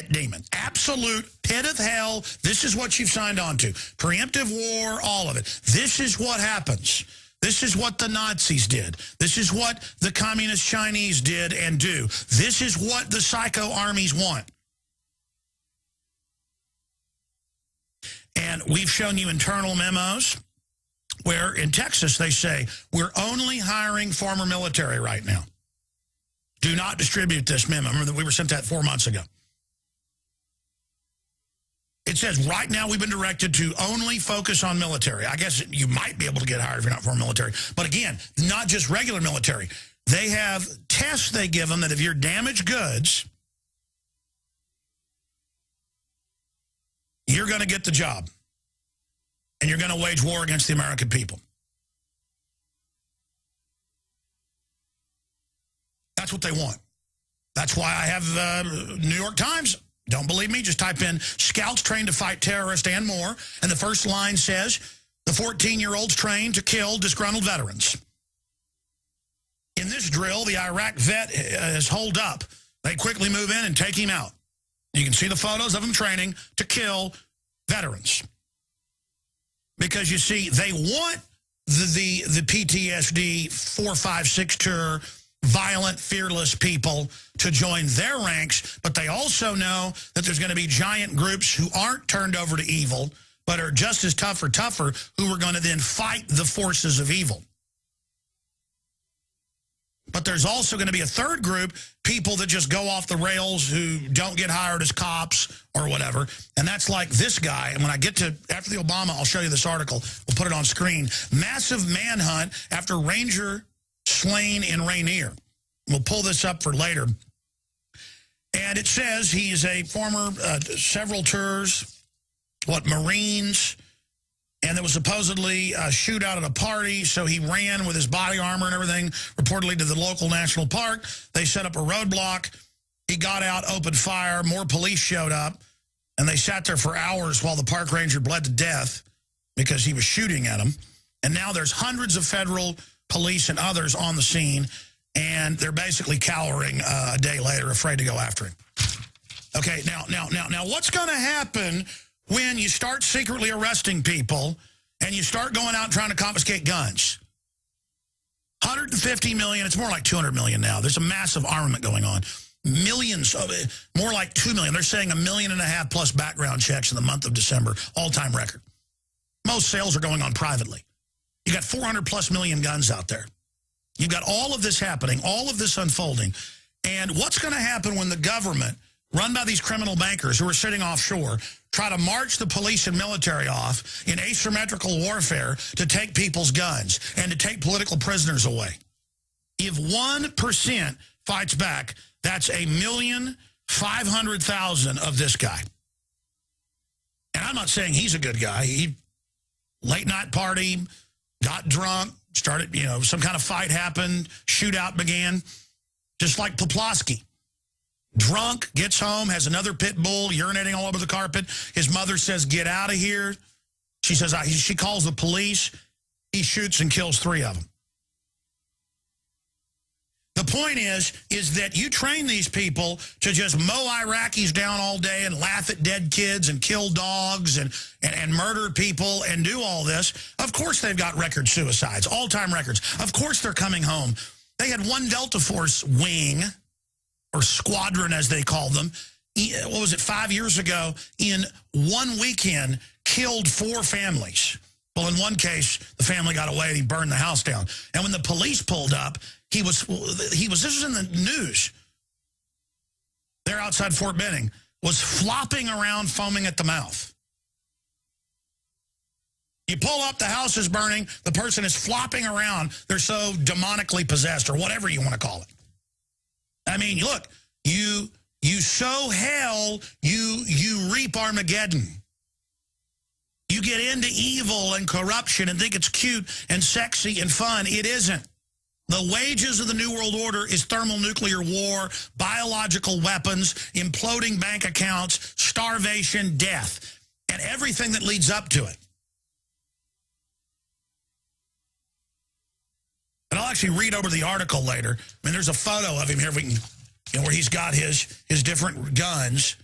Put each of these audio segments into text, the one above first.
pit demon. Absolute pit of hell. This is what you've signed on to. Preemptive war, all of it. This is what happens. This is what the Nazis did. This is what the communist Chinese did and do. This is what the psycho armies want. And we've shown you internal memos where in Texas they say, we're only hiring former military right now. Do not distribute this memo. Remember that we were sent that 4 months ago. It says right now we've been directed to only focus on military. I guess you might be able to get hired if you're not former military. But again, not just regular military. They have tests they give them that if you're damaged goods, you're going to get the job. And you're going to wage war against the American people. That's what they want. That's why I have New York Times. Don't believe me? Just type in scouts trained to fight terrorists and more. And the first line says, the 14-year-olds trained to kill disgruntled veterans. In this drill, the Iraq vet is holed up. They quickly move in and take him out. You can see the photos of him training to kill veterans. Because, you see, they want the PTSD 456 tour, violent, fearless people to join their ranks, but they also know that there's going to be giant groups who aren't turned over to evil, but are just as tough or tougher, who are going to then fight the forces of evil. But there's also going to be a third group, people that just go off the rails who don't get hired as cops or whatever. And that's like this guy. And when I get to, after the Obama, I'll show you this article. We'll put it on screen. Massive manhunt after Ranger slain in Rainier. We'll pull this up for later. And it says he's a former several tours, Marines. And there was supposedly a shootout at a party, so he ran with his body armor and everything, reportedly to the local national park. They set up a roadblock. He got out, opened fire. More police showed up, and they sat there for hours while the park ranger bled to death because he was shooting at him. And now there's hundreds of federal police and others on the scene, and they're basically cowering a day later, afraid to go after him. Okay, now, what's going to happen when you start secretly arresting people and you start going out and trying to confiscate guns? 150 million, it's more like 200 million now. There's a massive armament going on. Millions of it, more like 2 million. They're saying 1.5 million plus background checks in the month of December, all-time record. Most sales are going on privately. You got 400 plus million guns out there. You've got all of this happening, all of this unfolding. And what's going to happen when the government, run by these criminal bankers who are sitting offshore, try to march the police and military off in asymmetrical warfare to take people's guns and to take political prisoners away? If 1% fights back, that's 1,500,000 of this guy. And I'm not saying he's a good guy. He late night party, got drunk, started, some kind of fight happened, shootout began, just like Poplawski. Drunk, gets home, has another pit bull urinating all over the carpet. His mother says, get out of here. She says, she calls the police. He shoots and kills 3 of them. The point is that you train these people to just mow Iraqis down all day and laugh at dead kids and kill dogs and murder people and do all this. Of course they've got record suicides, all-time records. Of course they're coming home. They had one Delta Force wing, or squadron as they call them, 5 years ago, in one weekend, killed 4 families. Well, in one case, the family got away and he burned the house down. And when the police pulled up, this was in the news. They're outside Fort Benning, was flopping around, foaming at the mouth. You pull up, the house is burning, the person is flopping around. They're so demonically possessed, or whatever you want to call it. I mean, look, you sow hell, you reap Armageddon. You get into evil and corruption and think it's cute and sexy and fun. It isn't. The wages of the New World Order is thermonuclear war, biological weapons, imploding bank accounts, starvation, death, and everything that leads up to it. And I'll actually read over the article later. I mean, there's a photo of him here, where he's got his different guns.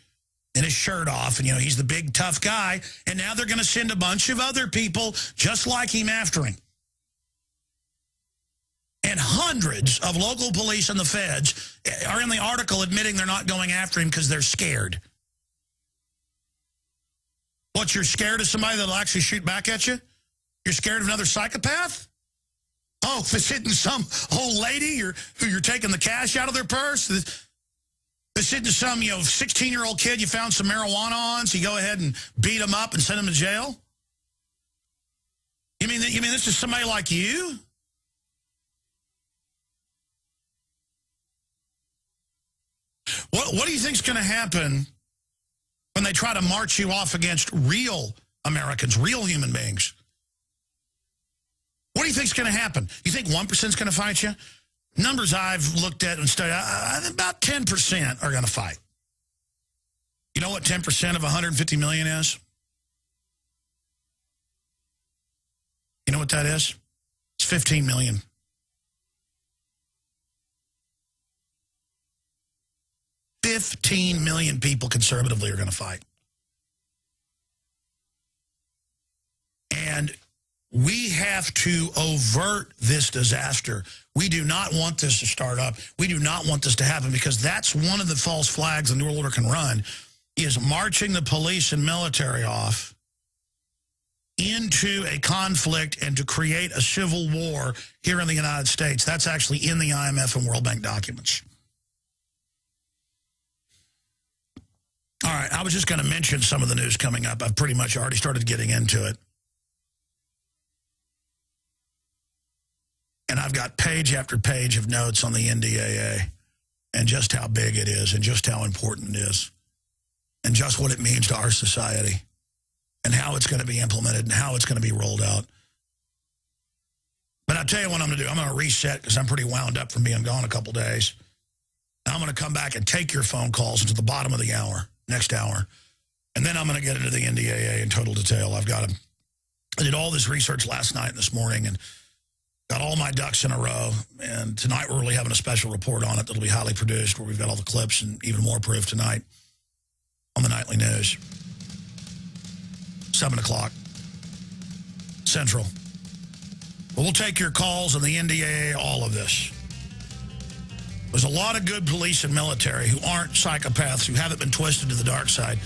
and his shirt off, and, he's the big, tough guy, and now they're going to send a bunch of other people just like him after him. And hundreds of local police and the feds are in the article admitting they're not going after him because they're scared. What, you're scared of somebody that'll actually shoot back at you? You're scared of another psychopath? Oh, if it's hitting some old lady who you're taking the cash out of their purse? It's hitting some, 16-year-old kid you found some marijuana on, so you go ahead and beat him up and send him to jail? You mean this is somebody like you? What do you think's going to happen when they try to march you off against real Americans, real human beings? What do you think's going to happen? You think 1% is going to fight you? Numbers I've looked at and studied, about 10% are going to fight. You know what 10% of 150 million is? You know what that is? It's 15 million. 15 million people conservatively are going to fight. And we have to avert this disaster. We do not want this to start up. We do not want this to happen, because that's one of the false flags the New World Order can run, is marching the police and military off into a conflict and to create a civil war here in the United States. That's actually in the IMF and World Bank documents. All right, I was just going to mention some of the news coming up. I've pretty much already started getting into it. And I've got page after page of notes on the NDAA and just how big it is and just how important it is and just what it means to our society and how it's going to be implemented and how it's going to be rolled out. But I'll tell you what I'm going to do. I'm going to reset because I'm pretty wound up from being gone a couple days. I'm going to come back and take your phone calls until the bottom of the hour, next hour. And then I'm going to get into the NDAA in total detail. I did all this research last night and this morning and got all my ducks in a row. And tonight we're really having a special report on it that'll be highly produced, where we've got all the clips and even more proof tonight on the nightly news. 7 o'clock Central. But we'll take your calls on the NDAA, all of this. There's a lot of good police and military who aren't psychopaths, who haven't been twisted to the dark side.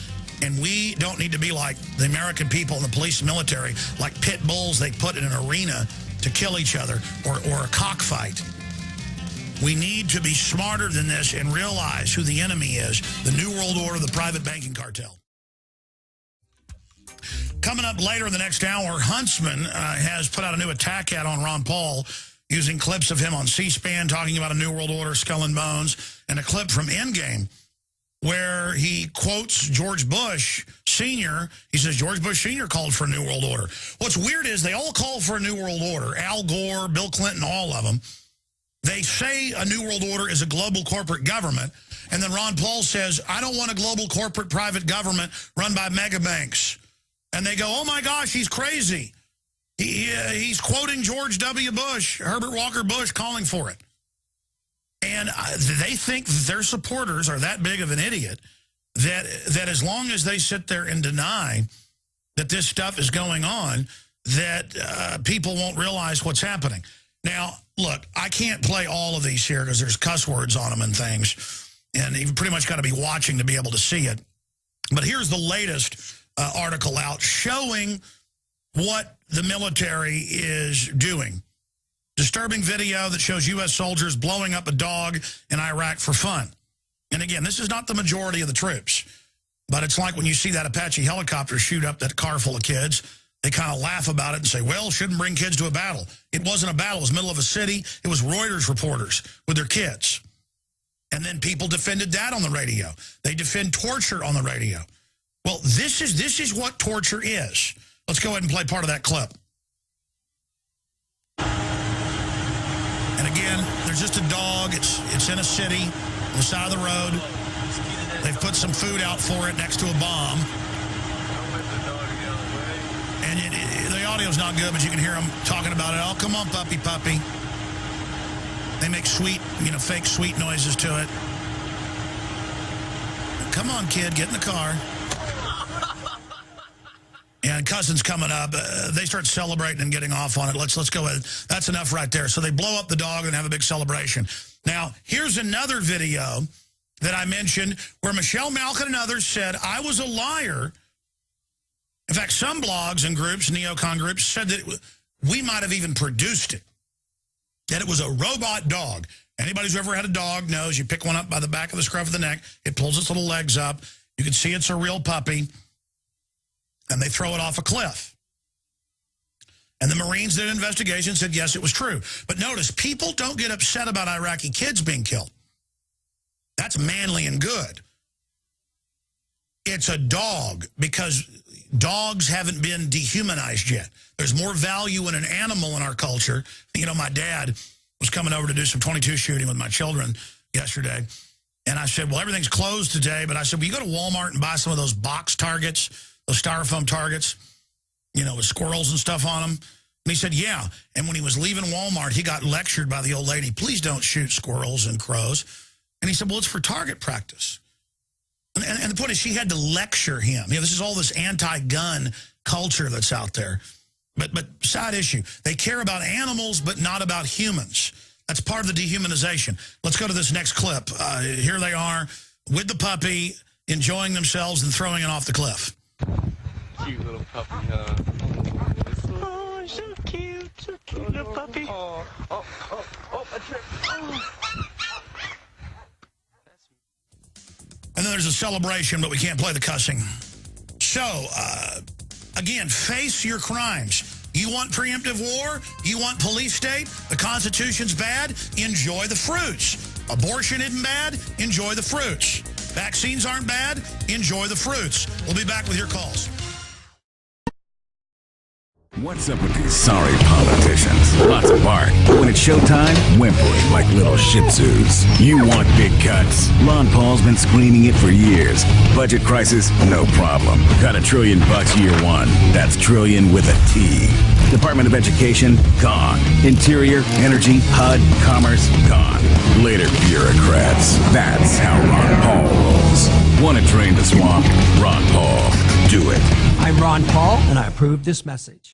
And we don't need to be like the American people and the police and military, like pit bulls they put in an arena to kill each other, or a cockfight. We need to be smarter than this and realize who the enemy is, the New World Order, the private banking cartel. Coming up later in the next hour, Huntsman has put out a new attack ad on Ron Paul, using clips of him on C-SPAN talking about a New World Order, skull and bones, and a clip from Endgame where he quotes George Bush Sr. He says, George Bush Sr. called for a New World Order. What's weird is they all call for a New World Order. Al Gore, Bill Clinton, all of them. They say a New World Order is a global corporate government. And then Ron Paul says, I don't want a global corporate private government run by mega banks. And they go, oh my gosh, he's crazy. He's quoting George W. Bush, Herbert Walker Bush, calling for it. And they think that their supporters are that big of an idiot that as long as they sit there and deny that this stuff is going on, that people won't realize what's happening. Now, look, I can't play all of these here because there's cuss words on them and things, and you've pretty much got to be watching to be able to see it. But here's the latest article out showing what the military is doing. Disturbing video that shows U.S. soldiers blowing up a dog in Iraq for fun. And again, this is not the majority of the troops, but it's like when you see that Apache helicopter shoot up that car full of kids, they kind of laugh about it and say, well, shouldn't bring kids to a battle. It wasn't a battle. It was middle of a city. It was Reuters reporters with their kids. And then people defended that on the radio. They defend torture on the radio. Well, this is what torture is. Let's go ahead and play part of that clip. And again, there's just a dog. It's in a city on the side of the road. They've put some food out for it next to a bomb. And the audio's not good, but you can hear them talking about it. Oh, come on, puppy, puppy. They make sweet, fake sweet noises to it. Come on, kid, get in the car. And Cousin's coming up. They start celebrating and getting off on it. Let's go ahead. That's enough right there. So they blow up the dog and have a big celebration. Now, here's another video that I mentioned where Michelle Malkin and others said I was a liar. In fact, some blogs and groups, neocon groups, said that we might have even produced it. That it was a robot dog. Anybody who's ever had a dog knows you pick one up by the back of the scruff of the neck. It pulls its little legs up. You can see it's a real puppy. And they throw it off a cliff. And the Marines did an investigation, said, yes, it was true. But notice, people don't get upset about Iraqi kids being killed. That's manly and good. It's a dog, because dogs haven't been dehumanized yet. There's more value in an animal in our culture. You know, my dad was coming over to do some .22 shooting with my children yesterday. And I said, well, everything's closed today. But I said, well, you go to Walmart and buy some of those box targets, those styrofoam targets, you know, with squirrels and stuff on them. And he said, yeah. And when he was leaving Walmart, he got lectured by the old lady, please don't shoot squirrels and crows. And he said, well, it's for target practice. And the point is, she had to lecture him. You know, this is all this anti-gun culture that's out there. But side issue, they care about animals, but not about humans. That's part of the dehumanization. Let's go to this next clip. Here they are with the puppy, enjoying themselves and throwing it off the cliff. Cute little puppy, huh? Oh, so cute little puppy. Oh, a trick. Oh. And then there's a celebration, but we can't play the cussing. So, again, face your crimes. You want preemptive war? You want police state? The Constitution's bad? Enjoy the fruits. Abortion isn't bad? Enjoy the fruits. Vaccines aren't bad? Enjoy the fruits. We'll be back with your calls. What's up with these sorry politicians? Lots of bark, but when it's showtime, whimpering like little shih tzus. You want big cuts? Ron Paul's been screaming it for years. Budget crisis? No problem. Got $1 trillion year one. That's trillion with a T. Department of Education? Gone. Interior, Energy, HUD, Commerce? Gone. Later, bureaucrats. That's how Ron Paul rolls. Want to drain the swamp? Ron Paul. Do it. I'm Ron Paul, and I approve this message.